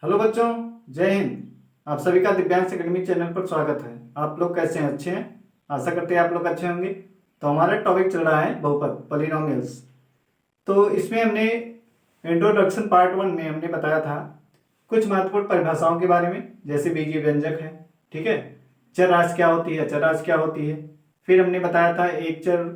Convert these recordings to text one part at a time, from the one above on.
Hello बच्चों, जय हिंद। आप सभी का दिव्यांश एकेडमी चैनल पर स्वागत है। आप लोग कैसे हैं? अच्छे हैं? आशा करते हैं आप लोग अच्छे होंगे। तो हमारा टॉपिक चल रहा है बहुपद, पॉलिनोमियल्स। तो इसमें हमने इंट्रोडक्शन पार्ट 1 में हमने बताया था कुछ महत्वपूर्ण परिभाषाओं के बारे में, जैसे बीजीय व्यंजक है, ठीक है, चर राशि क्या होती है, अचर राशि क्या होती है। फिर हमने बताया था एक चर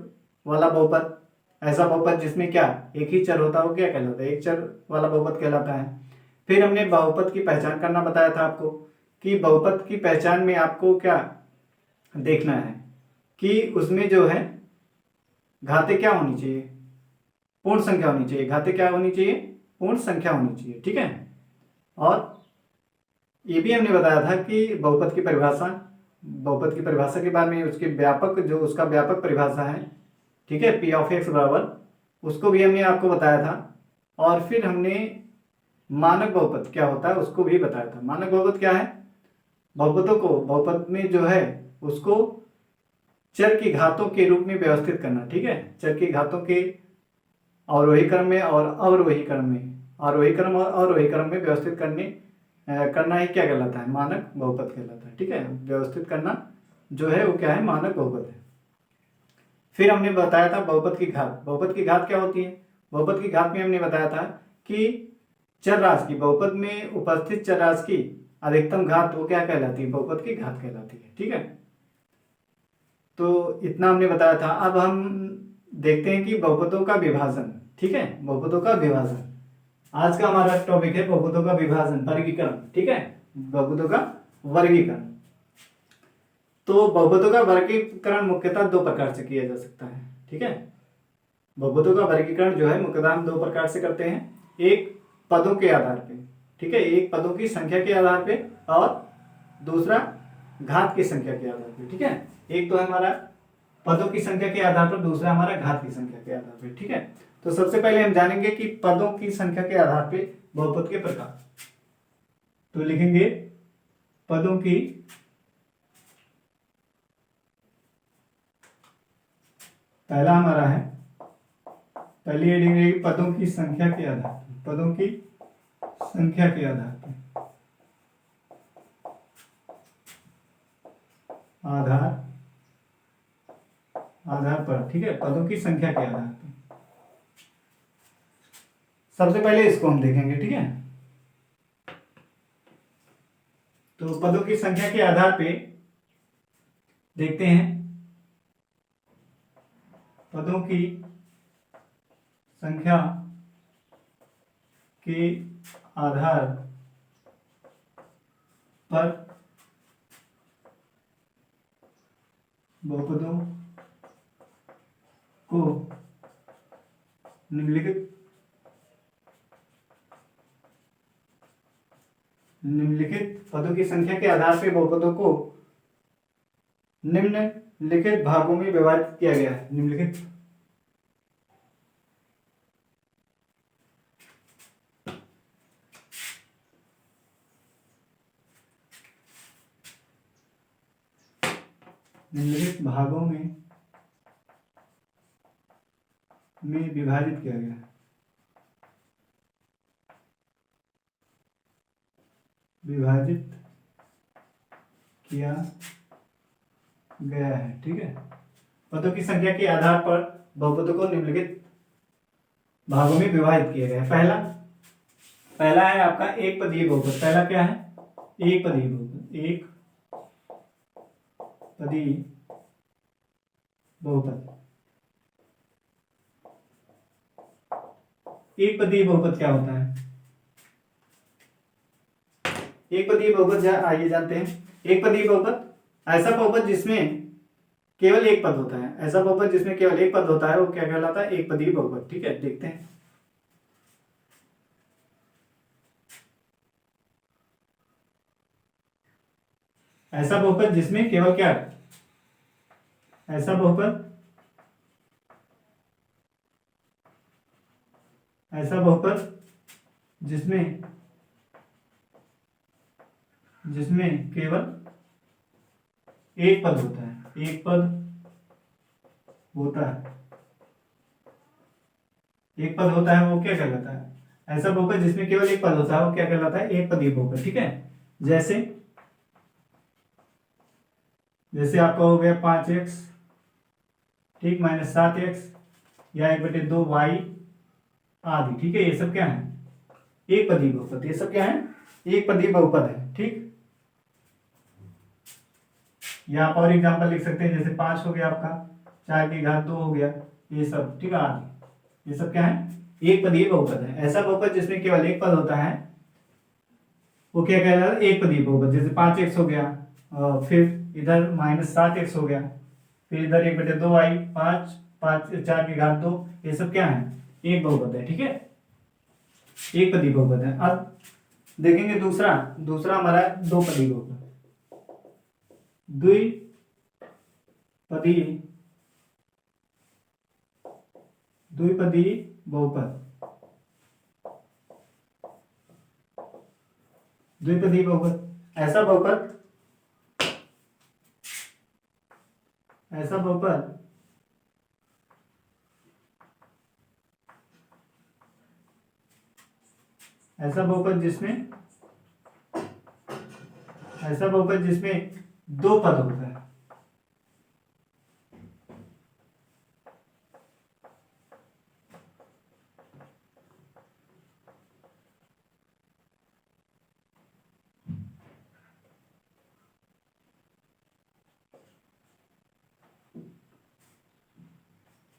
वाला बहुपद, ऐसा बहुपद जिसमें क्या एक ही चर होता है वो क्या कहलाता है, एक चर वाला बहुपद कहलाता है। फिर हमने बहुपद की पहचान करना बताया था आपको कि बहुपद की पहचान में आपको क्या देखना है कि उसमें जो है घातें क्या होनी चाहिए, पूर्ण संख्या होनी चाहिए। घातें क्या होनी चाहिए? पूर्ण संख्या होनी चाहिए, ठीक है। और ये भी हमने बताया था कि बहुपद की परिभाषा के बारे में उसके व्यापक जो उसका व्यापक परिभाषा है, ठीक है, पी ऑफ एक्स बराबर, उसको भी हमने आपको बताया था। और फिर हमने मानक बहुपद क्या होता है उसको भी बताया था। मानक बहुपद क्या है? बहुपदों को, बहुपद में जो है उसको चर की घातों के रूप में व्यवस्थित करना, ठीक है, चर की घातों के आरोही क्रम में और अवरोही क्रम में, आरोही क्रम और अवरोही क्रम में व्यवस्थित करना ही क्या कहलाता है? मानक बहुपद कहलाता है, ठीक है। व्यवस्थित करना जो है वो क्या है? मानक बहुपद है। फिर हमने बताया था बहुपद की घात। बहुपद की घात क्या होती है? बहुपद की घात में हमने बताया था कि चर राशि की, बहुपद में उपस्थित चर राशि की अधिकतम घात वो क्या कहलाती है? बहुपद की घात कहलाती है, ठीक है। तो इतना हमने बताया था। अब हम देखते हैं कि बहुपदों का विभाजन, ठीक है, बहुपदों का विभाजन। आज का हमारा टॉपिक है बहुपदों का विभाजन, वर्गीकरण, ठीक है, बहुपदों का वर्गीकरण। तो बहुपदों का वर्गीकरण मुख्यतः दो प्रकार से किया जा सकता है, ठीक है। बहुपदों का वर्गीकरण जो है मुख्यतः हम दो प्रकार से करते हैं। एक पदों के आधार पे, ठीक है, एक पदों की संख्या के आधार पे, और दूसरा घात की संख्या के आधार पे, ठीक है। एक तो है हमारा पदों की संख्या के आधार पर, दूसरा हमारा घात की संख्या के आधार पे, ठीक है। तो सबसे पहले हम जानेंगे कि पदों की संख्या के आधार पे बहुपद के प्रकार। तो लिखेंगे पदों की पहला हमारा है, पहली हेडिंग रहेगी पदों की संख्या के आधार पर, पदों की संख्या के आधार पर, आधार पर, ठीक है, पदों की संख्या के आधार पर। सबसे पहले इसको हम देखेंगे, ठीक है। तो पदों की संख्या के आधार पे देखते हैं, पदों की संख्या के आधार पर बहुपदों को निम्नलिखित पदों की संख्या के आधार पर बहुपदों को निम्नलिखित भागों में विभाजित किया गया है। निम्नलिखित भागों में विभाजित किया गया है। विभाजित किया गया है, ठीक है। पदों की संख्या के आधार पर बहुपदों को निम्नलिखित भागों में विभाजित किया गया है। पहला है आपका एक पदीय बहुपद। पहला क्या है? एक पदीय बहुपद। एक पदीय बहुपद। एक पदीय बहुपद क्या होता है? एक पदीय बहुपद आइए जानते हैं। एक पदीय बहुपद ऐसा बहुपद जिसमें केवल एक पद होता है। ऐसा बहुपद जिसमें केवल एक पद होता है वो क्या कहलाता है? एक पदीय बहुपद, ठीक है। देखते हैं, ऐसा बहुपद जिसमें केवल क्या है? ऐसा बहुपद जिसमें केवल एक पद होता है। एक पद होता है, एक पद होता है वो क्या कहलाता है? ऐसा बहुपद जिसमें केवल एक पद होता है वो क्या कहलाता है? एक पदीय बहुपद। ठीक है, जैसे जैसे आपका हो गया 5x, ठीक, -7x, या 1/2y आदि। ठीक है, ये सब क्या है? एक पदीय बहुपद। ये सब क्या है? एक पदीय बहुपद है। ठीक, या आप और एग्जांपल लिख सकते हैं, जैसे 5 हो गया आपका, 4 की घात 2 हो गया, ये सब। ठीक है, आदि। ये सब क्या है? एक पदीय बहुपद है। ऐसा बहुपद जिसमें केवल एक पद होता है वो क्या कहलाता है? एक पदीय बहुपद। जैसे 5x हो गया, फिर इधर -7x हो गया, फिर इधर 1/2y, 5, 4 की घात 2, ये सब क्या है? एक बहुपद है। ठीक है, एक पदीय बहुपद है। अब देखेंगे दूसरा दूसरा हमारा दो पदीय बहुपद। द्विपदीय द्विपदीय बहुपद। द्विपदीय बहुपद ऐसा बहुपद ऐसा बहुपद ऐसा बहुपद जिसमें दो पद होता है।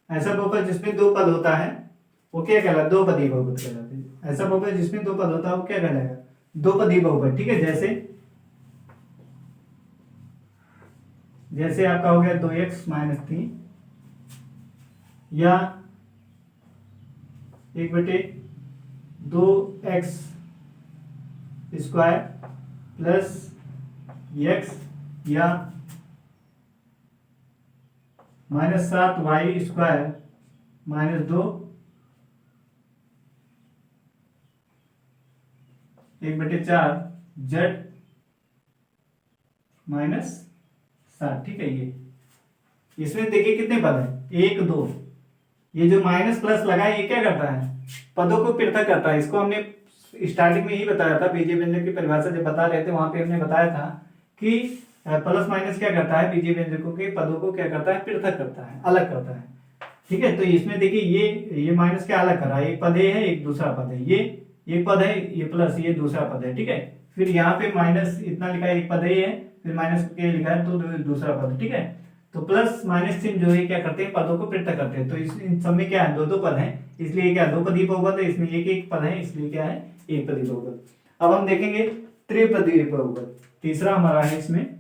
ऐसा बहुपद जिसमें दो पद होता है वो क्या कहलाता? दो पदीय बहुपद कहलाते हैं। ऐसा बहुपद जिसमें दो पद होता है वो क्या कहलाएगा? दो पदीय बहुपद। ठीक है, जैसे आपका हो गया 2x - 3, या 1/2x² प्लस x, या -7y² -2 1/4 z -7। ठीक है, ये इसमें देखिए कितने पद है? 1 2। ये जो माइनस प्लस लगा है ये क्या करता है? पदों को पृथक करता है। इसको हमने स्टार्टिंग में ही बताया था, बीजीय व्यंजक की परिभाषा जब बता रहे थे वहां पे हमने बताया था कि प्लस माइनस क्या करता है? बीजीय व्यंजकों के पदों को क्या करता है? पृथक करता है, अलग करता है। ठीक है, तो इसमें देखिए ये माइनस क्या अलग कर रहा है? एक पद है, एक दूसरा पद है। ये एक पद है, ये प्लस, ये दूसरा पद है। ठीक है, फिर यहाँ पे माइनस इतना लिखा है, एक पद है, फिर माइनस के लिखा है तो दूसरा पद। ठीक है, तो प्लस माइनस चिन्ह जो है क्या करते हैं? पदों को पृथक करते हैं। तो इन सब में क्या है? दो दो पद हैं, इसलिए क्या दो पदीय बहुपद है। इसमें एक एक पद है, इसलिए क्या है? एक पदीय बहुपद। अब हम देखेंगे त्रिपदीय बहुपद। तीसरा हमारा है इसमें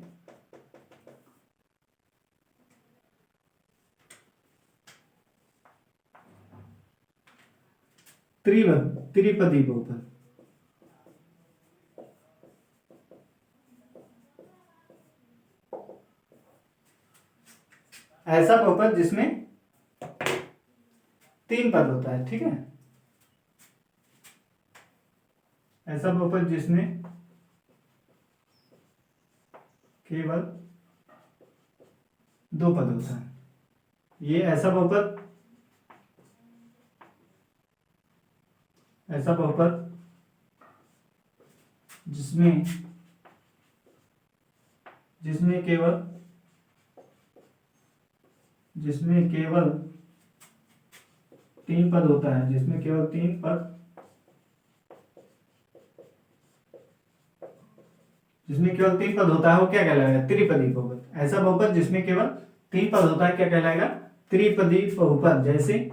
त्रिपदीय बहुपद। ऐसा बहुपद जिसमें तीन पद होता है। ठीक है, ऐसा बहुपद जिसमें केवल दो पद होता है। ये ऐसा बहुपद जिसमें केवल तीन पद होता है। जिसमें केवल तीन पद होता है वो क्या कहलाएगा? त्रिपदीय बहुपद। ऐसा बहुपद जिसमें केवल तीन पद होता है क्या कहलाएगा? त्रिपदीय बहुपद। जैसे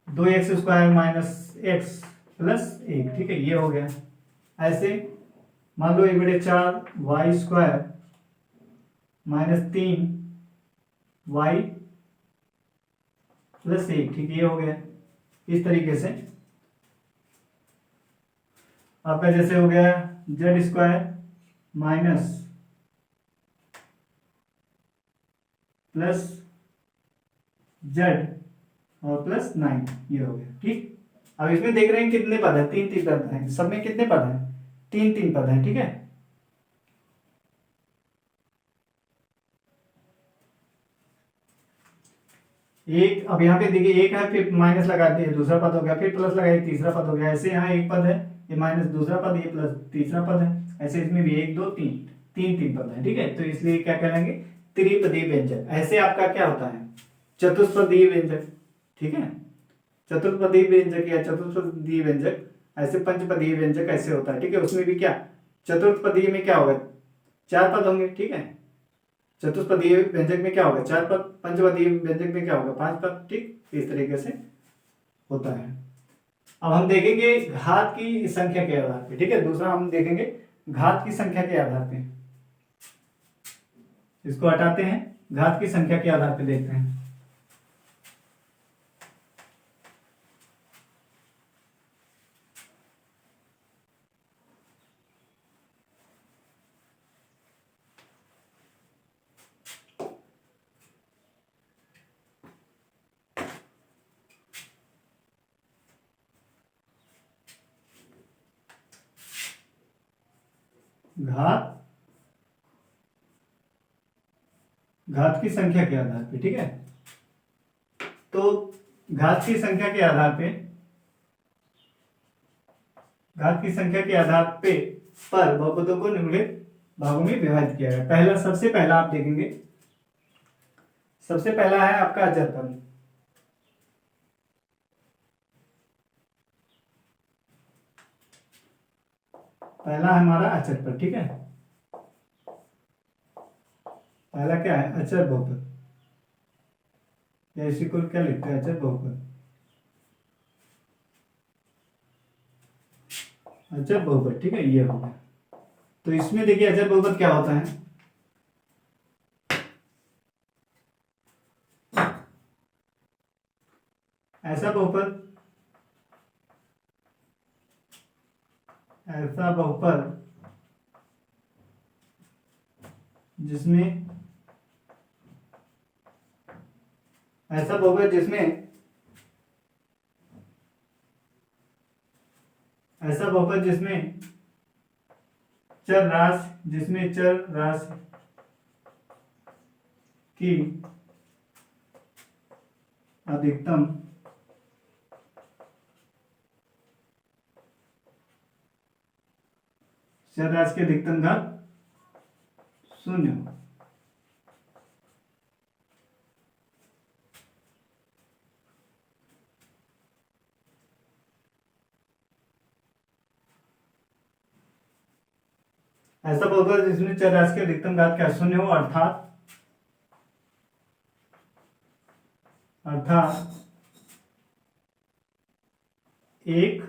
2x² - x + 1। ठीक है, ये हो गया। ऐसे मान लो 1/4y² -3y + 1। ठीक, ये हो गया। इस तरीके से आपका जैसे हो गया z² - z और +9, ये हो गया। ठीक, अब इसमें देख रहे हैं कितने पद है? तीन तीन पद हैं। सब में कितने पद हैं? तीन तीन पद हैं। ठीक है, एक, अब यहाँ पे देखिए एक है, फिर माइनस लगा दिए, दूसरा पद हो गया, फिर प्लस लगाए, तीसरा पद हो गया। ऐसे यहाँ एक पद है, ये माइनस दूसरा पद, ये प्लस तीसरा पद है। ऐसे इसमें भी एक दो तीन, तीन तीन पद है, ठीक है। तो इसलिए क्या कहलाएंगे, त्रिपदी व्यंजक। ऐसे आपका क्या होता है, चतुष्पदीय व्यंजक, ठीक है। चतुर्पदीय व्यंजक या चतुष्पदीय व्यंजक, ऐसे पंचपदीय व्यंजक ऐसे होता है, ठीक है। उसमें भी क्या, चतुर्पदीय में क्या होगा, चार पद होंगे, ठीक है। चतुष्पदीय व्यंजक में क्या होगा, चार पद। पंचपदीय व्यंजक में क्या होगा, पांच पद, ठीक। इस तरीके से होता है। अब हम देखेंगे घात की संख्या के आधार पे, ठीक है। दूसरा हम देखेंगे घात की संख्या के आधार पे, इसको हटाते हैं, घात की संख्या के आधार पे देखते हैं। घात, घात की संख्या के आधार पे, ठीक है। तो घात की संख्या के आधार पे, घात की संख्या के आधार पे पर बहुपदों को निम्नलिखित भागों में विभाजित किया गया। पहला, सबसे पहला आप देखेंगे, सबसे पहला है आपका अचर पद। पहला है हमारा अचर पद, ठीक है। पहला क्या है, अचर बहुपद, या इसी को क्या लिखते हैं, अचर बहुपद। अचर बहुपद, ठीक है, ये हो गया। तो इसमें देखिए अचर बहुपद क्या होता है, ऐसा बहुपद, ऐसा बहुपद जिसमें, ऐसा बहुपद जिसमें, ऐसा बहुपद जिसमें चर राशि, जिसमें चर राशि की अधिकतम चर राशि की अधिकतम घात शून्य हो। ऐसा बहुपद जिसमें चर राशि की अधिकतम घात क्या शून्य हो, अर्थात एक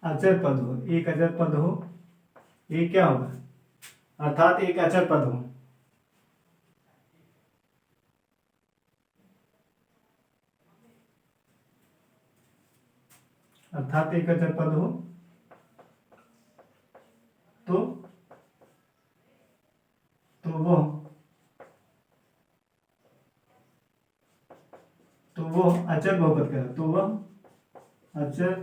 अचर पद हो, एक अचर पद हो, एक क्या होगा, अर्थात एक अचर पद हो, अर्थात एक अचर पद हो, तो वो अचर बहुपद कहलाता है। तो वह अचर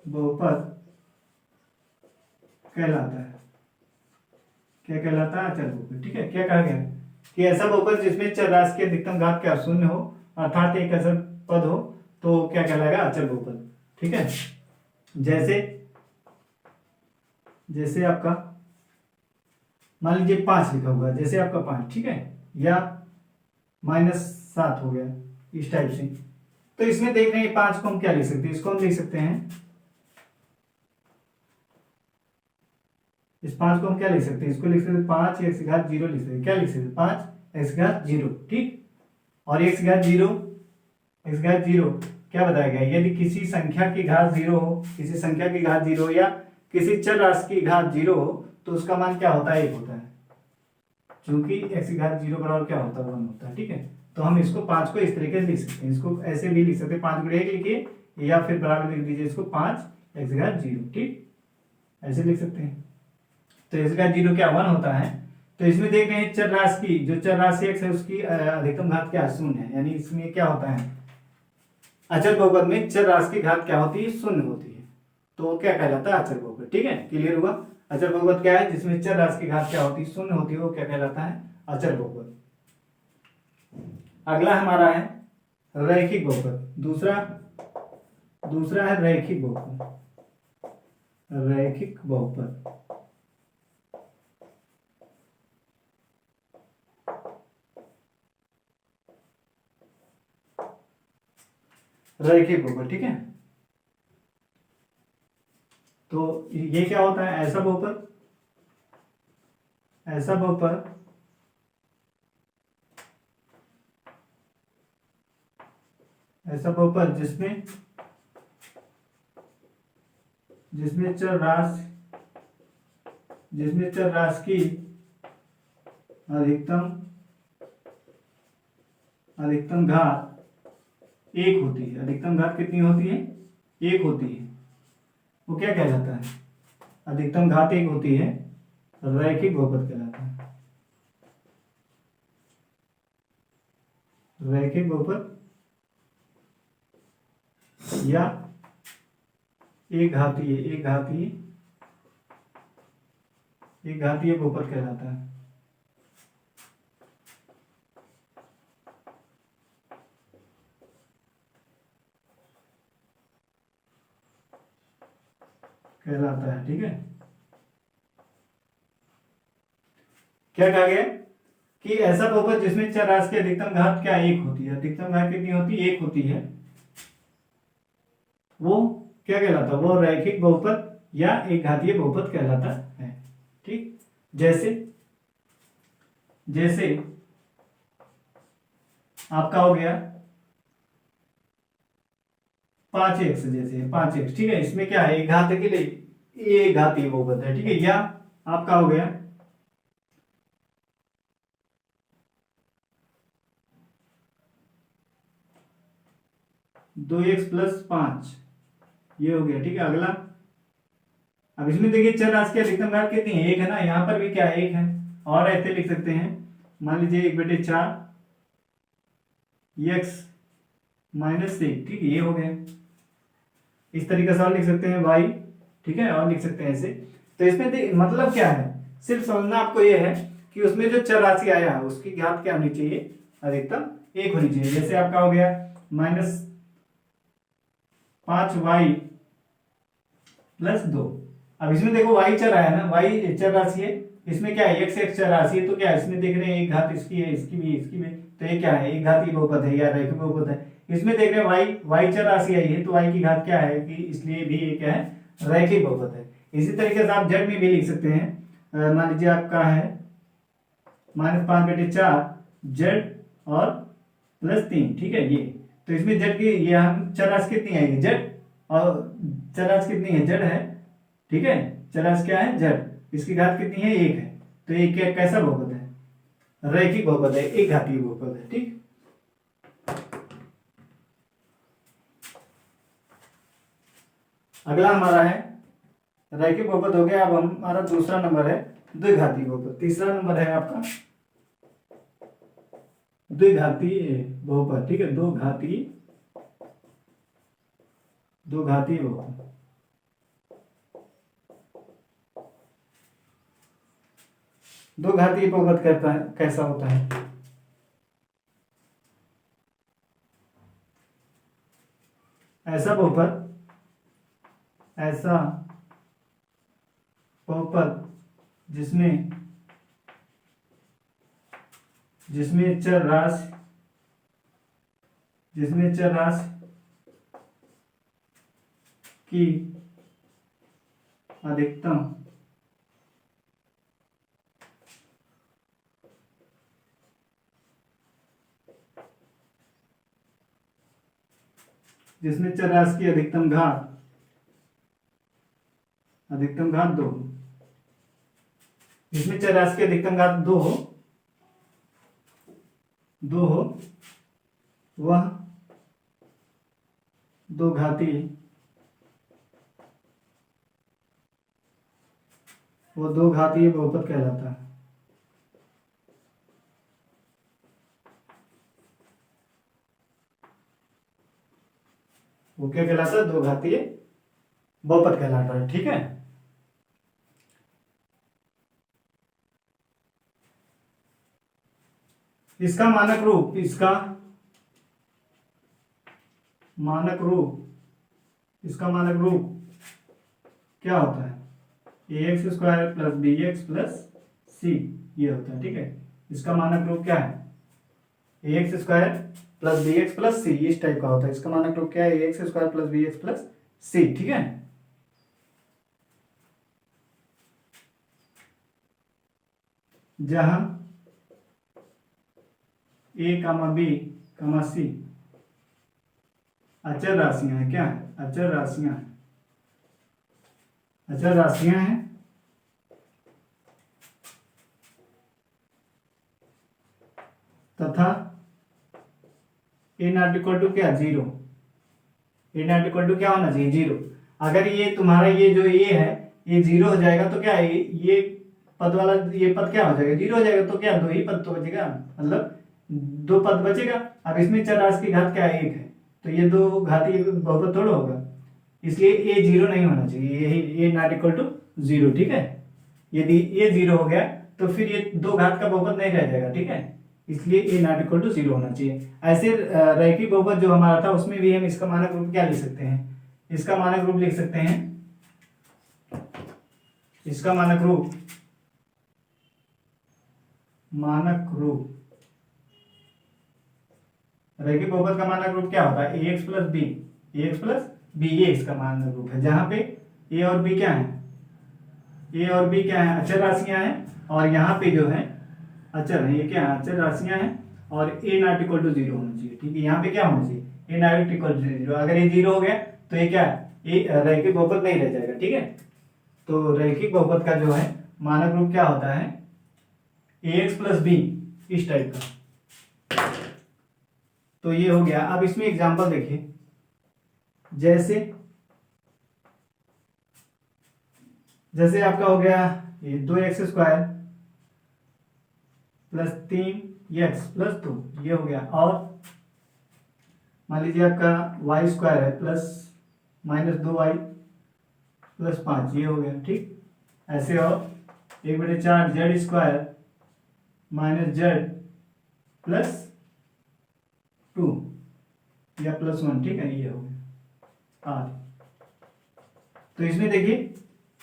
बहुपद कहलाता है। क्या कहलाता है, अचर बहुपद, ठीक है। क्या कहा गया कि ऐसा बहुपद जिसमें चर राशि की अधिकतम घात क्या शून्य हो, अर्थात एक अचर पद हो, तो क्या कहलाएगा, अचर बहुपद, ठीक है। जैसे, जैसे आपका मान लीजिए 5 लिखा हुआ है, जैसे आपका 5, ठीक है, या -7 हो गया, इस टाइप से। तो इसमें देख रहे हैं 5 को हम क्या लिख सकते हैं, इसको हम लिख सकते हैं, इस 5 को हम क्या लिख सकते हैं, इसको लिख सकते हैं 5x⁻0 लिख सकते हैं। क्या लिख सकते हैं, 5x⁻0, ठीक। और x⁻0 क्या बताया गया, यदि किसी संख्या की घात 0 हो, किसी संख्या की घात 0 या किसी चर राशि की घात 0 हो, तो उसका मान क्या होता है, 1 होता है। क्योंकि x⁻0 बराबर क्या होता है, 1 होता है, ठीक है। तो हम इसको 5 को इस तरीके से लिख सकते हैं, इसको ऐसे भी लिख सकते हैं, 5 × 1 लिखिए, या फिर बराबर लिख दीजिए इसको 5x⁻0, ठीक, ऐसे लिख सकते हैं। तो x⁻0 क्या 1 होता है। तो इसमें देख रहे हैं चर राशि की, जो चर राशि x है उसकी अधिकतम घात क्या शून्य है, यानी इसमें क्या होता है, अचर बहुपद में चर राशि की घात क्या होती है, शून्य होती है। तो क्या कहलाता है, अचर बहुपद, ठीक है। क्लियर हुआ। अचर बहुपद क्या है, जिसमें चर राशि की घात क्या होती है, शून्य होती है, वो क्या कहलाता है, अचर बहुपद। अगला हमारा है रैखिक बहुपद। दूसरा दूसरा है रैखिक बहुपद। रैखिक बहुपद, रैखिक बहुपद, ठीक है। तो ये क्या होता है? ऐसा बहुपद, ऐसा बहुपद ऐसा बहुपद जिसमें जिसमें चर राशि की अधिकतम घात एक होती है। अधिकतम घात कितनी होती है? एक होती है। वो क्या कहलाता है? अधिकतम घात एक होती है, रैखिक बहुपद कहलाता है। रैखिक बहुपद या एक घातीय बहुपद कहलाता है। ठीक है। क्या कहा गया कि ऐसा बहुपद जिसमें चर राशि की अधिकतम घात क्या एक होती है। अधिकतम घात कितनी होती है? एक होती है। वो क्या कहलाता है? वो रैखिक बहुपद या एक घातीय बहुपद कहलाता है। ठीक, जैसे आपका हो गया 5x, जैसे 5x, ठीक है। इसमें क्या है? एक घात के लिए ये घातीय बहुपद है, ठीक है। या आपका हो गया 2x + 5, ये हो गया, ठीक है। अगला, अब इसमें देखिए चर राशि की अधिकतम घात कितनी है? एक है ना। यहाँ पर भी क्या है? एक है। और ऐसे लिख सकते हैं, मान लीजिए 1/4 x - 1, ठीक है, ये हो गया। इस तरीके से और लिख सकते हैं y, ठीक है, और लिख सकते हैं ऐसे। तो इसमें मतलब क्या है? सिर्फ समझना आपको ये है कि उसमें जो चर राशि आया है उसकी घात क्या होनी चाहिए? अधिकतम एक होनी चाहिए। जैसे आपका हो गया -5y + 2। अब इसमें देखो y चर आया ना, y चर राशि है। इसमें क्या है? x चर राशि है। तो क्या इसमें देख रहे हैं एक घात इसकी है, इसकी भी, इसकी भी। तो ये क्या है? एक घातीय बहुपद है या रैखिक बहुपद है। इसमें देख रहे हैं y चर राशि आई है, तो y की घात क्या है कि इसलिए भी ये क्या है? रैखिक बहुपद है। इसी तरीके से आप z में भी लिख सकते हैं। मान लीजिए आपका है -5/4 z और +3, ठीक है, ये। तो इसमें z की ये हम चर राशि कितनी आएगी? z, और चर राशि कितनी है? z है, ठीक है। चर राशि क्या है? z। इसकी घात कितनी है? एक है। तो ये क्या, कैसा बहुपद है? रैखिक बहुपद है, एक घातीय बहुपद है, ठीक। अगला हमारा है रैखिक बहुपद हो गया। अब हमारा दूसरा नंबर है द्विघातीय बहुपद। तीसरा नंबर है आपका द्विघातीय बहुपद, ठीक है। दो घातीय बहुपद। दो घातीय बहुपद कहता है कैसा होता है? ऐसा बहुपद जिसमें चर राशि की अधिकतम अधिकतम घात 2, जिसमें चर राशि की अधिकतम घात 2 हो, वह दो घातीय बहुपद कहलाता है। वो क्या कहलाता है? दो घातीय बहुपद कहलाता है, ठीक है। इसका मानक रूप, इसका मानक रूप, इसका मानक रूप क्या होता है? A x square plus b x plus c, ये होता है। ठीक है, इसका मानक रूप क्या है? A x square plus b x plus c, इस टाइप का होता है। इसका मानक रूप क्या है? A x square plus b x plus c. ठीक है, जहां ए कामा बी कामा सी अचर राशियां हैं। क्या है? अचर राशियां हैं, अचर राशियां हैं तथा ए नॉट इक्वल टू क्या? Zero. A not equal to क्या होना चाहिए? जीरो। अगर ये तुम्हारा ये जो ए है ये जीरो हो जाएगा तो क्या है? ये पद वाला ये पद क्या हो जाएगा? जीरो हो जाएगा। तो क्या दो ही पद तो बचेगा, मतलब दो पद बचेगा। अब इसमें चर राशि की घात क्या है? एक है, तो ये दो घाती बहुपद थोड़ा होगा, इसलिए ए जीरो नहीं होना चाहिए। यही ए नॉट इक्वल टू जीरो। ठीक है, यदि ए जीरो हो गया तो फिर ये दो घात का बहुपद नहीं रह जाएगा। ठीक है, इसलिए ए नॉट इक्वल टू जीरो होना चाहिए। ऐसे रैखिक बहुपद जो हमारा था उसमें भी हम इसका मानक रूप क्या लिख सकते हैं? इसका मानक रूप लिख सकते हैं, इसका मानक रूप, मानक रूप रैखिक बहुपद का मानक रूप क्या होता है? A x plus B, A x plus B, ये इसका मानक रूप है। जहां पे ए और बी क्या है? ए और बी क्या है? अचर राशियां हैं, और यहाँ पे जो है अचर है, ये क्या है? अचर राशियां हैं, और ए नॉट इक्वल टू जीरो होना चाहिए। ठीक है, यहाँ पे क्या होना चाहिए? ए नॉट इक्वल टू जीरो। अगर ये जीरो हो गया तो ये क्या है? ये रैखिक बहुपद नहीं रह जाएगा। ठीक है, तो रैखिक बहुपद का जो है मानक रूप क्या होता है? ए एक्स प्लस बी, इस टाइप का। तो ये हो गया। अब इसमें एग्जांपल देखिए, जैसे आपका हो गया ये दो एक्स स्क्वायर प्लस तीन एक्स प्लस दो, ये हो गया। और मान लीजिए आपका वाई स्क्वायर है प्लस माइनस दो वाई प्लस पाँच, ये हो गया। ठीक, ऐसे। और एक बटे चार Z square minus Z plus two या प्लस वन। ठीक है, ये हो गया आर। तो इसमें देखिए,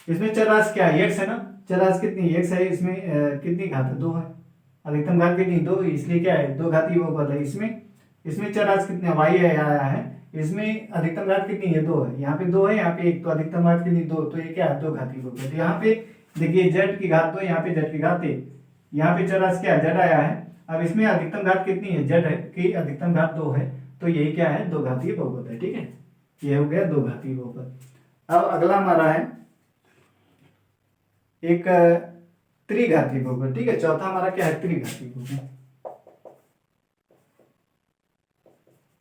इसमें चर राशि क्या है? एक्स है ना। चर राशि कितनी? एक्स है। इसमें कितनी घात है? दो है। अधिकतम घात कितनी? दो, इसलिए क्या है? दो घातीय बहुपद है। इसमें चर राशि कितनी? वाई है आया है। इसमें अधिकतम घात कितनी है? दो है। यहाँ पे दो है, यहाँ पे एक, तो अधिकतम घात कितनी? दो। तो ये क्या है? दो घातीय बहुपद। यहाँ पे देखिए जेड की घात दो, यहाँ पे जेड की घात एक, यहाँ पे चर राशि क्या है? जेड आया है। अब इसमें अधिकतम घात कितनी है? जेड है कि अधिकतम घात दो है, तो यही क्या है? दो घातीय बहुपद है। ठीक है, ये हो गया दो घातीय बहुपद। अब अगला हमारा है एक त्रिघातीय बहुपद। ठीक है, चौथा हमारा क्या है? त्रिघातीय बहुपद।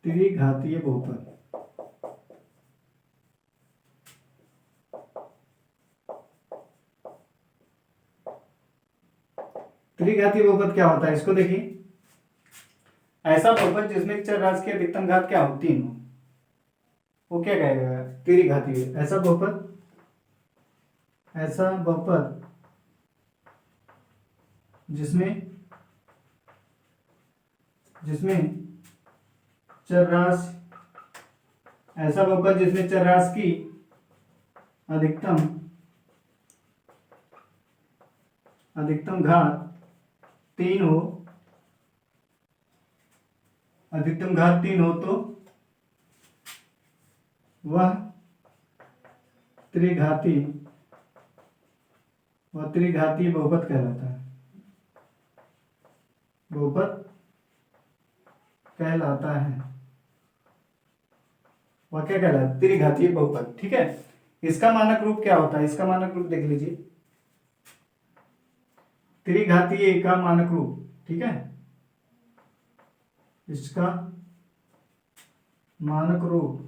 त्रिघातीय बहुपद, त्रिघातीय बहुपद क्या होता है? इसको देखिए, ऐसा बहुपद जिसमें चर राशि की अधिकतम घात क्या हो? तीन हो, वो क्या कहेगा? त्रिघातीय। ऐसा बहुपद, ऐसा बहुपद जिसमें चर राशि, ऐसा बहुपद जिसमें चर राशि की अधिकतम घात तीन हो, अधिकतम घात तीन हो, तो वह त्रिघातीय बहुपद कहलाता है। बहुपद कहलाता है। वह क्या कहलाता है? त्रिघातीय बहुपद। ठीक है, इसका मानक रूप क्या होता है? इसका मानक रूप देख लीजिए, त्रिघातीय का मानक रूप। ठीक है, इसका मानक रूप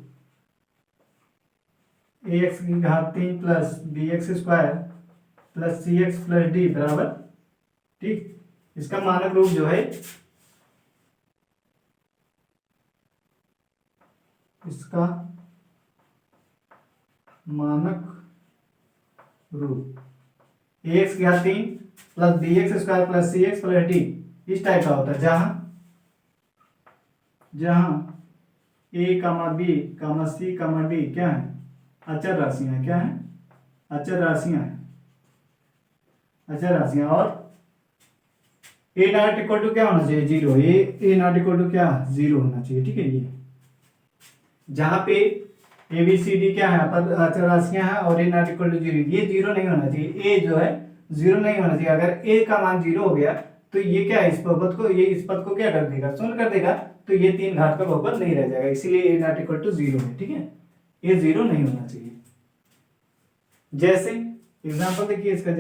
ए एक्स की घात तीन plus b x square plus c x plus d बराबर। ठीक, इसका मानक रूप जो है, इसका मानक रूप ए एक्स की घात तीन plus b x square plus c x plus d, इस टाइप का होता है, जहाँ ए कामा बी कामा सी कामा डी क्या है, अचर राशियां हैं। क्या है? अचर राशियां हैं, अचर राशियां। और ए नॉट इक्वल टू क्या होना चाहिए, zero. A not equal to क्या, जीरो होना चाहिए। ठीक है, ये जहां पे ए बी सी डी क्या है, अचर राशियां हैं और ए नॉट इक्वल टू जीरो, ये जीरो नहीं होना चाहिए। ए जो है जीरो नहीं होना चाहिए। अगर ए का मान जीरो हो गया तो ये क्या है, इस बहुपद को, ये इस पद को क्या कर देगा, शून्य कर देगा। तो ये तीन घात का बहुपद नहीं रह जाएगा, इसीलिए ए नॉट इक्वल टू जीरो है। ठीक है, ये जीरो नहीं होना चाहिए। जैसे एग्जांपल देखिए इसका,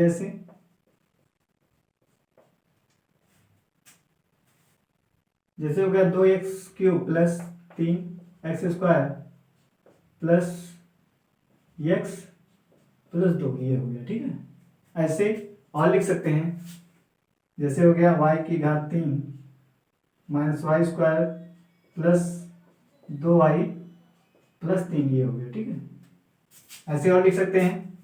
जैसे हो गया 2x³ plus 3x² plus x plus 2, ये हो गया। ठीक है, ऐसे और लिख सकते हैं। जैसे हो गया y³ minus y² plus 2y plus 3, ये हो गया। ठीक है, ऐसे और लिख सकते हैं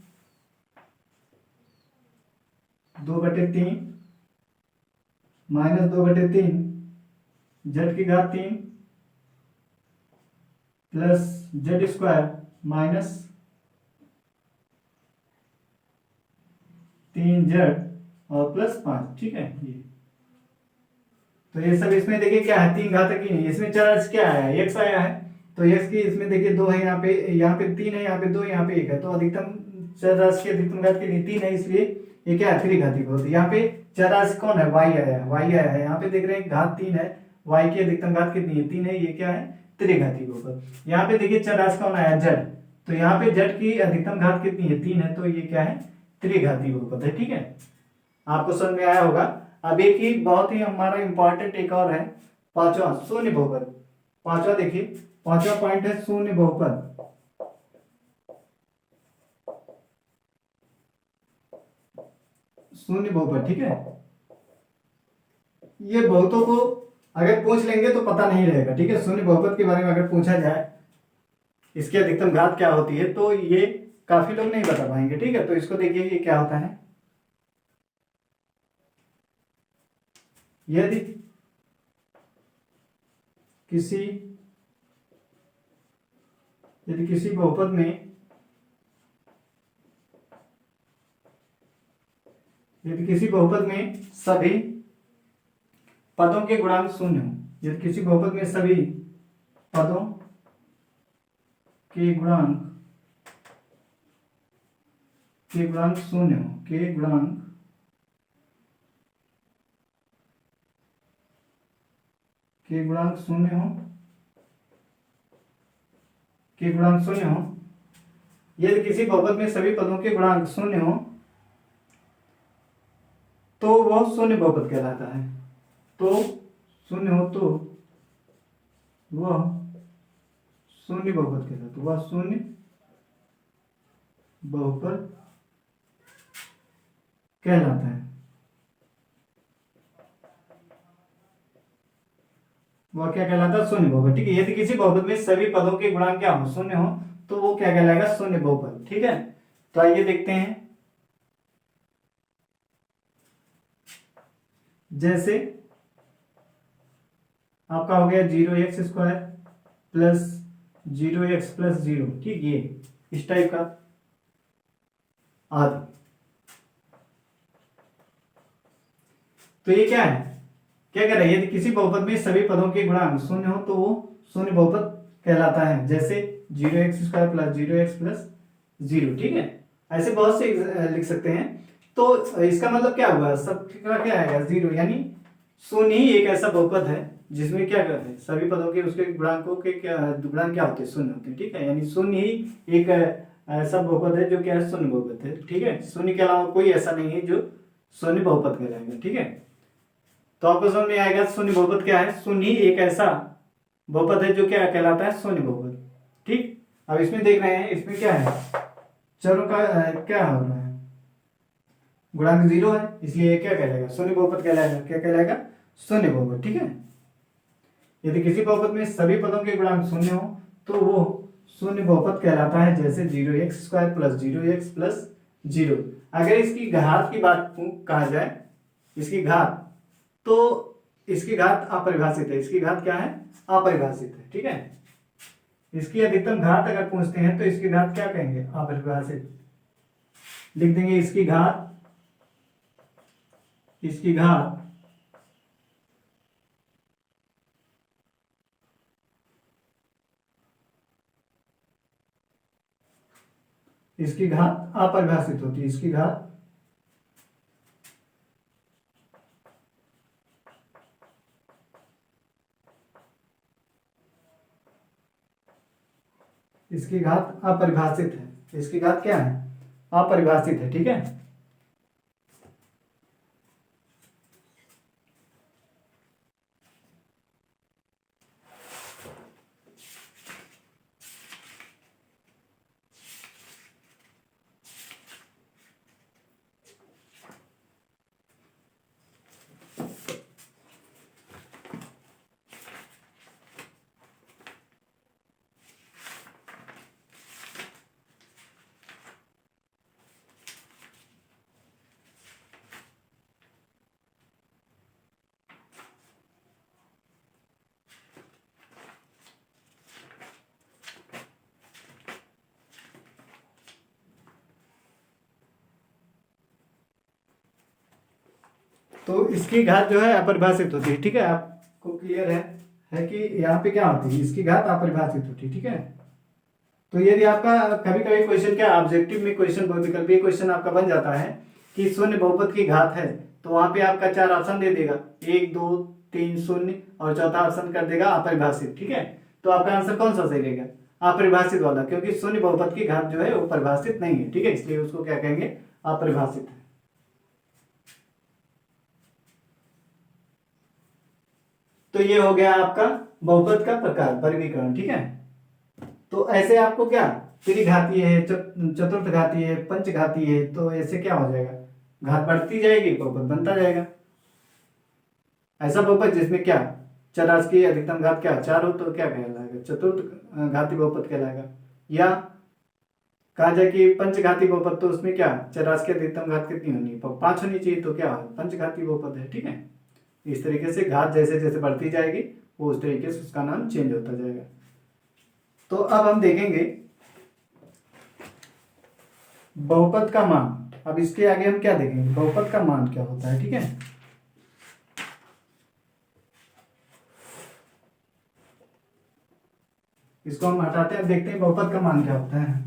2/3 minus 2/3 z³ plus z² minus 3z और प्लस 5। ठीक है, ये तो ये सब इसमें देखिए क्या है, तीन घातक ही नहीं, इसमें चर क्या आया है, x आया है। तो x की इसमें देखिए 2 है, यहाँ पे 3 है, यहाँ पे 2, यहाँ पे 1 है। तो अधिकतम चर राशि की अधिकतम घात कितनी, 3 है, इसलिए ये क्या है, त्रिघाती बहुपद। यहाँ पे चर राशि कौन है, y आया है। यहाँ पे देख रहे हैं घात 3 है, y की अधिकतम घात कितनी है, 3 है, ये क्या है, त्रिघाती बहुपद। यहाँ पे देखिए चर राशि कौन आया, z। तो यहाँ पे z की अधिकतम घात कितनी है, 3 है, तो ये क्या है, त्रिघाती बहुपद है। ठीक है, आपको समझ में आया होगा। अब एक ही बहुत ही हमारा इंपॉर्टेंट एक और है, पांचवा, शून्य बहुपद। पांचवा देखिए, पांचवा पॉइंट है शून्य बहुपद। शून्य बहुपद, ठीक है, ये बहुतों को अगर पूछ लेंगे तो पता नहीं रहेगा। ठीक है, शून्य बहुपद के बारे में अगर पूछा जाए, इसकी अधिकतम घात क्या होती है, तो ये काफी लोग नहीं बता पाएंगे। ठीक है, तो इसको देखिए ये क्या होता है, यदि किसी बहुपद में सभी पदों के गुणांक शून्य हो, यदि किसी बहुपद में सभी पदों के गुणांक शून्य हो, के गुणांक शून्य हो, यदि किसी बहुपद में सभी पदों के गुणांक शून्य हो तो वह शून्य बहुपद कहलाता है। तो शून्य हो तो वह शून्य बहुपद कहलाता है, वह शून्य बहुपद कहलाता है, वह क्या कहलाता है, शून्य बहुपद। ठीक है, यदि किसी बहुपद में सभी पदों के गुणांक क्या हो, शून्य हो, तो वो क्या कहलाएगा, शून्य बहुपद। ठीक है, तो आइए देखते हैं। जैसे आपका हो गया 0x² प्लस 0x प्लस 0, ठीक, ये इस टाइप का आदि। तो ये क्या है, क्या कह रहा है, यदि किसी बहुपद में सभी पदों के गुणांक शून्य हो तो वो शून्य बहुपद कहलाता है। जैसे 0x² प्लस 0x प्लस 0। ठीक है, ऐसे बहुत से लिख सकते हैं। तो इसका मतलब क्या हुआ, सबका क्या आएगा, 0, यानी शून्य ही एक ऐसा बहुपद है जिसमें क्या करते हैं, सभी पदों के उसके गुणांकों के गुणांक क्या होते हैं, शून्य होते हैं। ठीक है, यानी शून्य ही एक ऐसा बहुपद है जो क्या है, शून्य बहुपद है। ठीक है, शून्य के अलावा कोई ऐसा नहीं है जो शून्य बहुपद कहलाएगा। ठीक है, तो आपको समझ में आएगा शून्य बहुपद क्या है, शून्य ही एक ऐसा बहुपद है जो क्या कहलाता है, शून्य बहुपद। ठीक, अब इसमें देख रहे हैं, इसमें क्या है, चरों का क्या हो रहा है, गुणांक 0 है, इसलिए क्या कहलाएगा, शून्य बहुपद कहलाएगा। क्या कहलाएगा, शून्य बहुपद। ठीक है, यदि किसी बहुपद में सभी पदों के गुणांक शून्य हो तो वो शून्य बहुपद कहलाता है। जैसे 0x² प्लस 0x प्लस 0। अगर इसकी घात की बात कहा जाए, इसकी घात, तो इसकी घात अपरिभाषित है, इसकी घात क्या है, अपरिभाषित है, ठीक है। इसकी अधिकतम घात अगर पूछते हैं तो इसकी घात क्या कहेंगे, अपरिभाषित लिख देंगे। इसकी घात, इसकी घात इसकी घात अपरिभाषित होती है, इसकी घात इसकी घात अपरिभाषित है, इसकी घात क्या है, अपरिभाषित है, ठीक है। तो इसकी घात जो है अपरिभाषित होती है, ठीक है। आपको क्लियर है कि यहाँ पे क्या होती है, इसकी घात अपरिभाषित होती है, ठीक है। तो यदि आपका कभी कभी क्वेश्चन क्या ऑब्जेक्टिव में क्वेश्चन बहुविकल्पीय क्वेश्चन आपका बन जाता है कि शून्य बहुपद की घात है, तो वहां पे आपका 4 ऑप्शन दे देगा, 1 2 3 शून्य, और चौथा ऑप्शन कर देगा अपरिभाषित, ठीक है। तो आपका आंसर कौन सा सही रहेगा, अपरिभाषित वाला, क्योंकि शून्य बहुपद की घात जो है वो परिभाषित नहीं है, ठीक है, इसलिए उसको क्या कहेंगे, अपरिभाषित है। तो ये हो गया आपका बहुपद का प्रकार, वर्गीकरण, ठीक है। तो ऐसे आपको क्या त्रिघातीय है, चतुर्थ घातीय है, पंचघातीय है, तो ऐसे क्या हो जाएगा, घात बढ़ती जाएगी, बहुपद बनता जाएगा। ऐसा बहुपद जिसमें क्या चरास की अधिकतम घात क्या 4 हो तो क्या कहलाएगा, चतुर्थ घाती बहुपद कहलाएगा। या कहा जाए कि पंचघाती बहुपद, तो उसमें क्या चरास की अधिकतम घात कितनी होनी है, 5 होनी चाहिए, तो क्या पंचघाती बहुपद है, ठीक है। इस तरीके से घात जैसे जैसे बढ़ती जाएगी वो उस तरीके से उसका नाम चेंज होता जाएगा। तो अब हम देखेंगे बहुपद का मान। अब इसके आगे हम क्या देखेंगे, बहुपद का मान क्या होता है, ठीक है। इसको हम हटाते हैं, देखते हैं बहुपद का मान क्या होता है।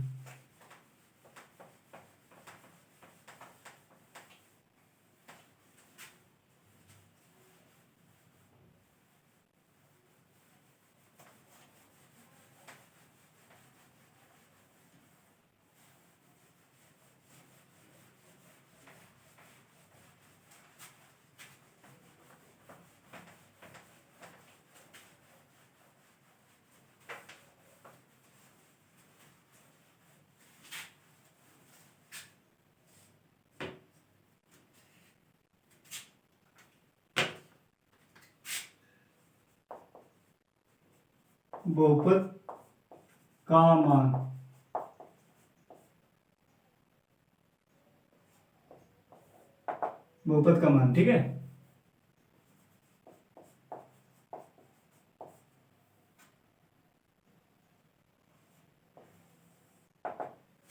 बहुपद का मान, बहुपद का मान, ठीक है।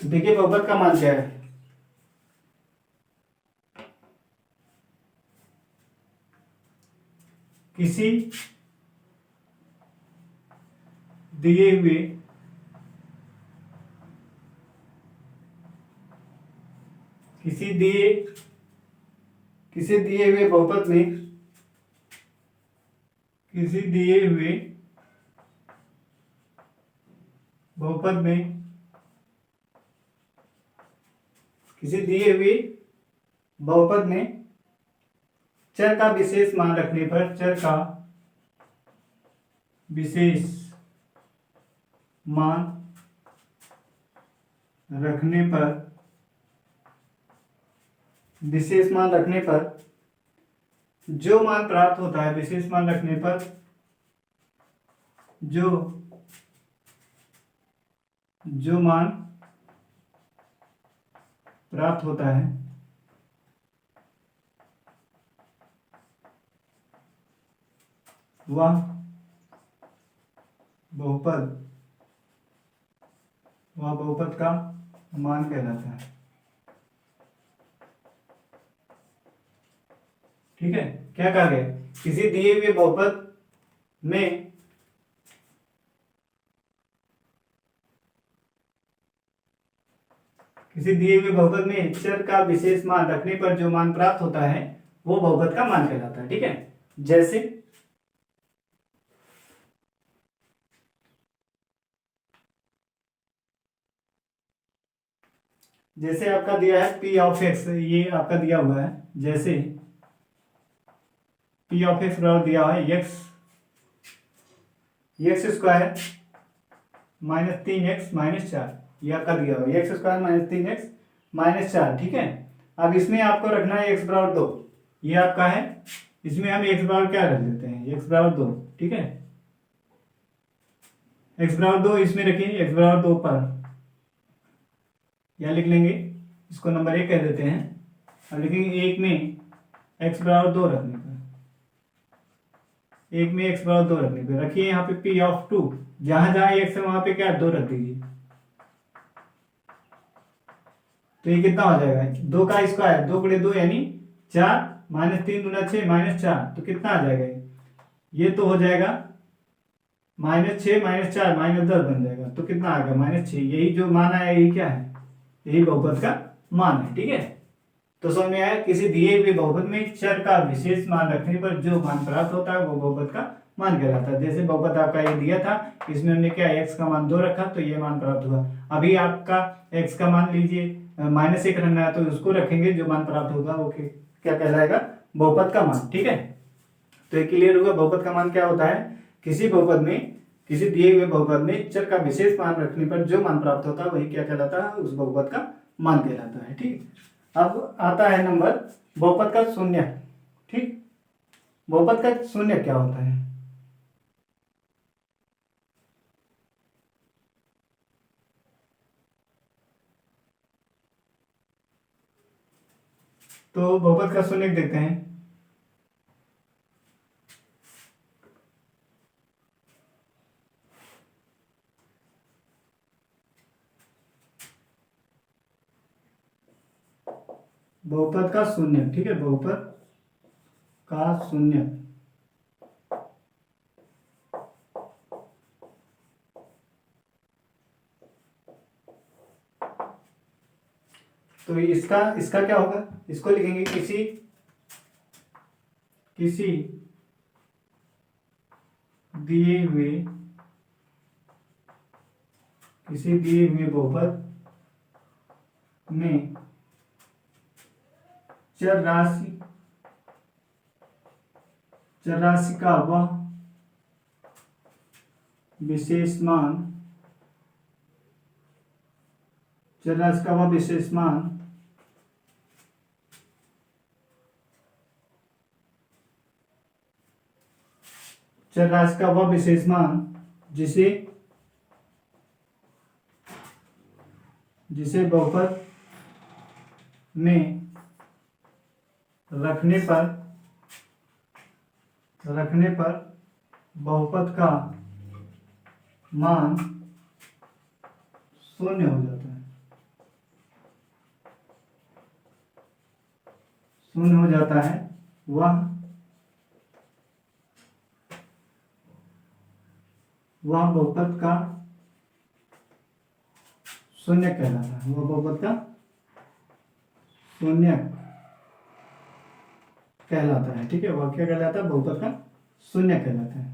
तो देखिए बहुपद का मान क्या है, किसी दिए हुए किसी दिए हुए बहुपद में, किसी दिए हुए बहुपद में, किसी दिए हुए बहुपद में चर का विशेष मान रखने पर, चर का विशेष मान रखने पर, विशेष मान रखने पर जो मान प्राप्त होता है, विशेष मान रखने पर जो मान प्राप्त होता है वह बहुपद का मान कहलाता है। ठीक है, क्या कहा गया, किसी दिए हुए बहुपद में चर का विशेष मान रखने पर जो मान प्राप्त होता है वो बहुपद का मान कहलाता है। ठीक है, जैसे आपका दिया है पी ऑफ एक्स, ये आपका दिया हुआ है, जैसे पी ऑफ एक्स बराबर दिया हुआ है x square minus 3x minus 4, ये आपका दिया हुआ है x square minus 3x minus 4। ठीक है, अब इसमें आपको रखना है x बराबर 2, ये आपका है, इसमें हम x बराबर क्या रख देते हैं, x बराबर 2। ठीक है, x बराबर 2 इसमें रखिए, x बराबर 2 पर या लिख लेंगे, इसको नंबर 1 कह देते हैं। अब लिखेंगे एक में x बराबर 2 रखने पर, एक में x बराबर 2 रखने पर रखिए यहाँ पे p ऑफ 2, जहां जहां x है वहां पे क्या 2 रख दीजिए, तो ये कितना हो जाएगा, 2 का स्क्वायर, 2 गुणे 2 यानी 4, माइनस 3 गुना 6 माइनस 4, तो कितना आ जाएगा, ये तो हो जाएगा माइनस 6 माइनस 4 माइनस 10 बन जाएगा, तो कितना आ गया माइनस 6। यही जो मान आया यही क्या है, यही बहुपद का मान है। ठीक है, तो समझ में आया, किसी दिए हुए बहुपद में चर का विशेष मान रखने पर जो मान प्राप्त होता है वो बहुपद का मान कहलाता है। जैसे बहुपद आपका ये दिया था, इसमें हमने क्या x का मान 2 रखा तो ये मान प्राप्त हुआ। अभी आपका x का मान लीजिए -1 रखना है तो उसको रखेंगे, जो मान प्राप्त होगा वो क्या कहलाएगा, बहुपद का मान। ठीक है, तो ये क्लियर होगा, बहुपद का मान क्या होता है, किसी दिए हुए बहुपद में चर का विशेष मान रखने पर जो मान प्राप्त होता है वही क्या कहलाता है, उस बहुपद का मान कहलाता है। ठीक, अब आता है नंबर बहुपद का शून्य। ठीक, बहुपद का शून्य क्या होता है, तो बहुपद का शून्य देखते हैं। बहुपद का शून्य, ठीक है, बहुपद का शून्य, तो इसका क्या होगा, इसको लिखेंगे किसी दिए हुए बहुपद में चर राशि का वह विशेष मान, चर राशि का वह विशेष मान जिसे बहुपद में रखने पर बहुपद का मान शून्य हो जाता है, वह बहुपद का शून्य कहलाता है, वह बहुपद का शून्य कहलाता है। ठीक है, वह क्या कहलाता है, बहुपद का शून्य कहलाता है।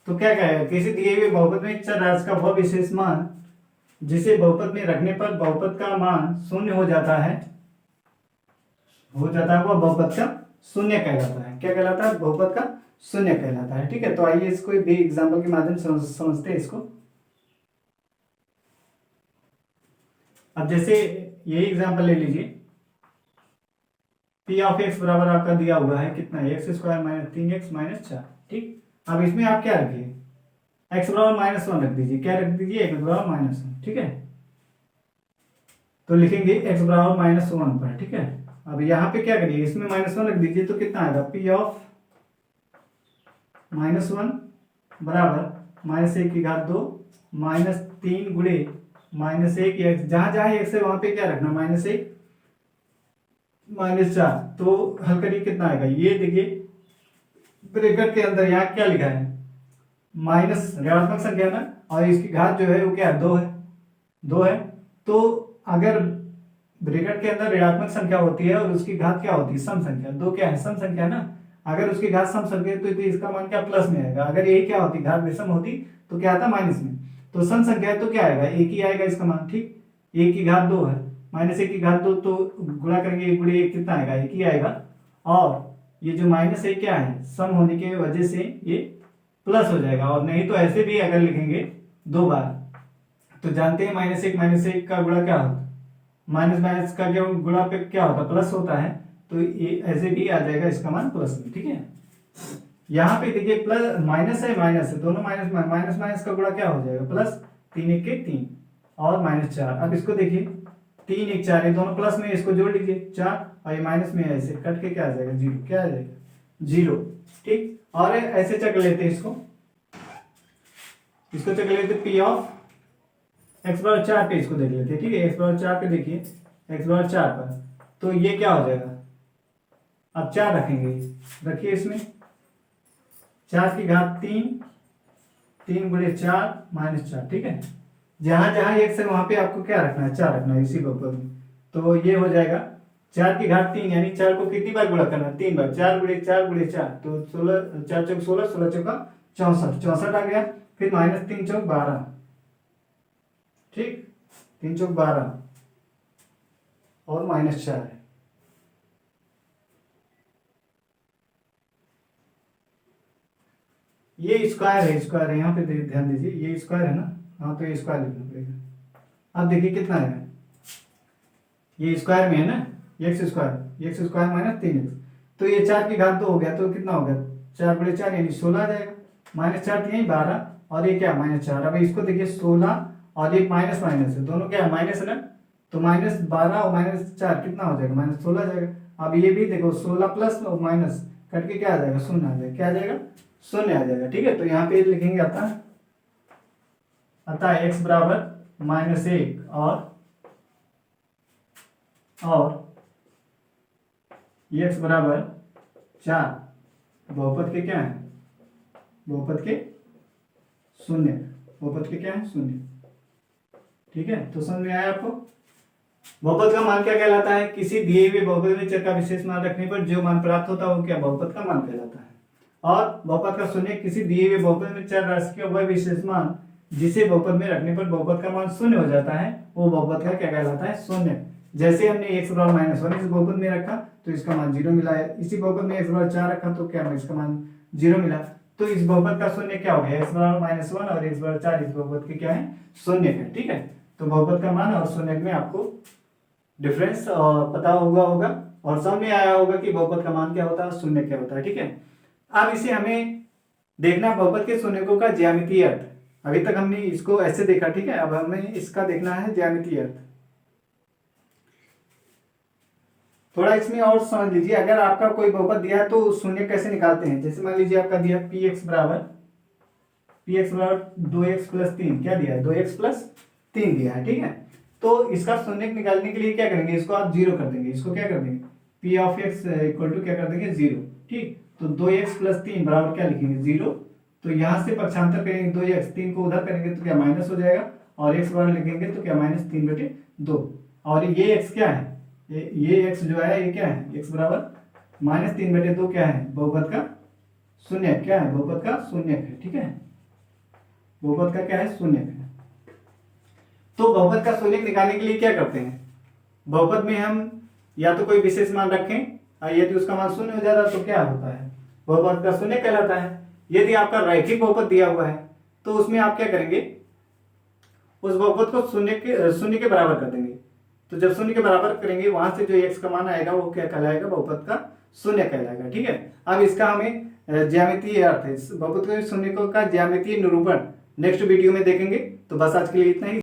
तो क्या कहेगा, किसी दिए हुए बहुपद में चर राशि का वह विशेष मान जिसे बहुपद में रखने पर बहुपद का मान शून्य हो जाता है वह बहुपद का शून्य कहलाता है। क्या कहलाता है, बहुपद का शून्य कहलाता है। ठीक है, तो आइए इसको भी एग्जाम्पल के माध्यम से समझते हैं इसको। अब जैसे यही एग्जाम्पल ले लीजिए, पी ऑफ एक्स बराबर आपका दिया हुआ है कितना, x square minus 3x minus 4। ठीक, अब इसमें आप क्या रखिए, एक्स बराबर -1 रख दीजिए, क्या रख दीजिए, एक्स बराबर -1, ठीक है। तो लिखेंगे एक्स बराबर -1 पर, ठीक है। अब यहाँ पे क्या करिए, इसमें -1 रख दीजिए, तो कितना आएगा, पी ऑफ -1 बराबर -1/2 -3 गुणे -1 एक्स, जहां जहां एक्स है वहां पे क्या रखना, -1 -4। तो हल करिए, कितना आएगा, ये देखिए ब्रैकेट के अंदर यहाँ क्या लिखा है, माइनस ऋणात्मक संख्या ना, और इसकी घात जो है वो क्या है, 2 है, 2 है। तो अगर ब्रैकेट के अंदर ऋणात्मक संख्या होती है और उसकी घात क्या होती है, सम संख्या, 2 क्या है, सम संख्या ना। अगर उसकी घात सम संख्या तो इसका मान क्या, प्लस में आएगा। अगर यही क्या होती, घात विषम होती तो क्या आता, माइनस में। तो सम संख्या है तो क्या आएगा, एक ही आएगा इसका मान, ठीक। एक की घात 2 है, -1 की घात 2, तो गुणा करेंगे, 1 गुणे 1 कितना आएगा, एक ही आएगा। और ये जो -1 क्या है, सम होने की वजह से ये प्लस हो जाएगा। और नहीं तो ऐसे भी अगर लिखेंगे 2 बार, तो जानते हैं -1 का गुणा क्या होता है, माइनस का क्या गुणा पे क्या होता है, प्लस होता है। तो ये ऐसे भी आ जाएगा इसका मान प्लस में, ठीक है। यहाँ पे देखिए प्लस माइनस है दोनों, माइनस माइनस का गुणा क्या हो जाएगा, प्लस, 3 1 के 3 और -4। अब इसको देखिए 3 1 4, ये दोनों प्लस में, इसको जोड़ लीजिए 4, और ये माइनस में ऐसे कट के क्या आ जाएगा, 0, क्या आ जाएगा, 0, ठीक। और ऐसे चक लेते हैं इसको चक लेते, पी ऑफ एक्स बराबर 4 पे इसको देख लेते हैं, ठीक है। एक्स बराबर 4 पे देखिए, एक्स बराबर 4 पर, तो ये क्या हो जाएगा, अब 4 रखेंगे, रखिए इसमें 4 की घात 3, 3 गुणे 4 -4, ठीक है। जहां जहां एक्स है वहां पे आपको क्या रखना है, 4 रखना है इसी बहुपद में। तो ये हो जाएगा 4 की घात 3, यानी 4 को कितनी बार गुणा करना है, 3 बार, 4 गुणे 4 गुणे 4, तो 16, 4 चौक 16, 16 चौका 64, 64 आ गया। फिर -3 चौक 12, ठीक, 3 चौक 12 और -4 है। ये स्क्वायर है, यहाँ पे ध्यान दीजिए, ये स्क्वायर है ना, हाँ, तो ये स्क्वायर लिखना पड़ेगा। अब देखिए कितना है, ये स्क्वायर में है ना, एक्स स्क्वायर -3x, तो ये 4 की घात 2 हो गया, तो कितना हो गया, 4 गुणे 4 यानी 16 आ जाएगा। -4 थी 12, और ये क्या, -4। अब इसको देखिए 16 और ये माइनस माइनस है, दोनों क्या है, माइनस है ना, तो -12 और -4 कितना हो जाएगा, -16 आ जाएगा। अब ये भी देखो 16 प्लस और माइनस कट के क्या आ जाएगा, 0 आ जाएगा, क्या आ जाएगा, 0 आ जाएगा, ठीक है। तो यहाँ पे लिखेंगे अतः x बराबर -1 और x बराबर 4 बहुपद के क्या है, बहुपद के शून्य, बहुपद के क्या है, शून्य, ठीक है। तो समझ में आया आपको। बहुपद का मान क्या कहलाता है, किसी दिए हुए बहुपद में चर का विशेष मान रखने पर जो मान प्राप्त होता है वो क्या, बहुपद का मान कहलाता है। और बहुपद का शून्य, किसी दिए हुए बहुपद में चर राशि का वह विशेष मान जिसे बहुपद में रखने पर बहुपद का मान शून्य हो जाता है, वो बहुपद का क्या कहलाता है, शून्य। जैसे हमने x बराबर -1 इस बहुपद में रखा तो इसका मान 0 मिला है, इसी बहुपद में x बराबर 4 रखा तो क्या, इसका मान 0 मिला। तो इस बहुपद का शून्य क्या हो गया, x बराबर -1 और x बराबर 4 इस बहुपद के क्या है, शून्य है, ठीक है। तो बहुपद का मान और शून्य में आपको डिफरेंस पता होगा और समझ में आया होगा कि बहुपद का मान क्या होता है, शून्य क्या होता है, ठीक है। अब इसे हमें देखना बहुपद के शून्यकों का ज्यामितीय अर्थ। अभी तक हमने इसको ऐसे देखा, ठीक है। अब हमें इसका देखना है ज्यामितीय अर्थ। थोड़ा इसमें और समझ लीजिए, अगर आपका कोई बहुपद दिया है तो शून्य कैसे निकालते हैं। जैसे मान लीजिए आपका दिया px बराबर 2x + 3, क्या दिया है, 2x + 3 दिया है, ठीक है। तो इसका शून्य निकालने के लिए क्या करेंगे, इसको आप 0 कर देंगे, इसको क्या कर देंगे, p ऑफ x = क्या कर देंगे, 0, ठीक। तो 2x + 3 बराबर क्या लिखेंगे, 0। तो यहां से पक्षांतर करेंगे, 2x, 3 को उधर करेंगे तो क्या माइनस हो जाएगा, और x बराबर लिखेंगे तो क्या -3/2। और ये x क्या है, ये x जो है ये क्या है, x बराबर -3/2 क्या है, बहुपद का शून्य, क्या है, बहुपद का शून्य है, ठीक है। बहुपद का क्या है, शून्य है। तो बहुपद का शून्य निकालने के लिए क्या करते हैं, बहुपद में हम या तो कोई विशेष मान रखें, और यदि उसका मान शून्य हो जाता तो क्या होता है, बहुपद का शून्य कहलाता है। यदि आपका रैखिक बहुपद दिया हुआ है तो उसमें आप क्या करेंगे, उस बहुपद को शून्य के बराबर कर देंगे। तो जब शून्य के बराबर करेंगे वहां से जो x का मान आएगा वो क्या कहलाएगा, बहुपद का शून्य कहलाएगा, ठीक है। अब इसका हमें ज्यामितीय अर्थ है, बहुपद के शून्यकों का ज्यामितीय निरूपण नेक्स्ट वीडियो में देखेंगे। तो बस आज के लिए इतना ही।